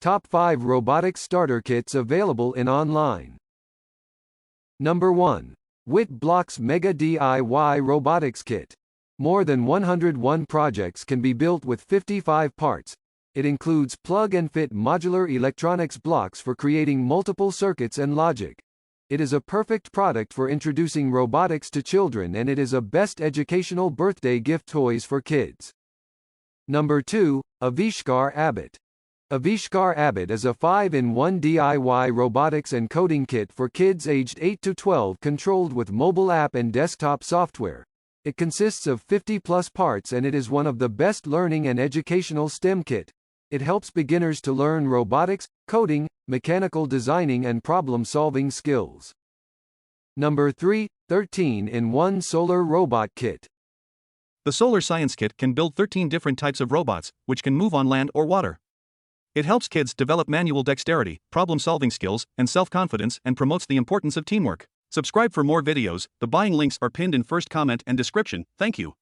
Top 5 robotics starter kits available in online. Number 1. WIT Blocks Mega DIY Robotics Kit. More than 101 projects can be built with 55 parts. It includes plug-and-fit modular electronics blocks for creating multiple circuits and logic. It is a perfect product for introducing robotics to children, and it is a best educational birthday gift toys for kids. Number 2. Avishkar Abbott. Avishkar Abbott is a 5-in-1 DIY robotics and coding kit for kids aged 8 to 12, controlled with mobile app and desktop software. It consists of 50-plus parts, and it is one of the best learning and educational STEM kit. It helps beginners to learn robotics, coding, mechanical designing and problem-solving skills. Number 3. 13-in-1 Solar Robot Kit. The Solar Science Kit can build 13 different types of robots, which can move on land or water. It helps kids develop manual dexterity, problem-solving skills, and self-confidence, and promotes the importance of teamwork. Subscribe for more videos. The buying links are pinned in first comment and description. Thank you.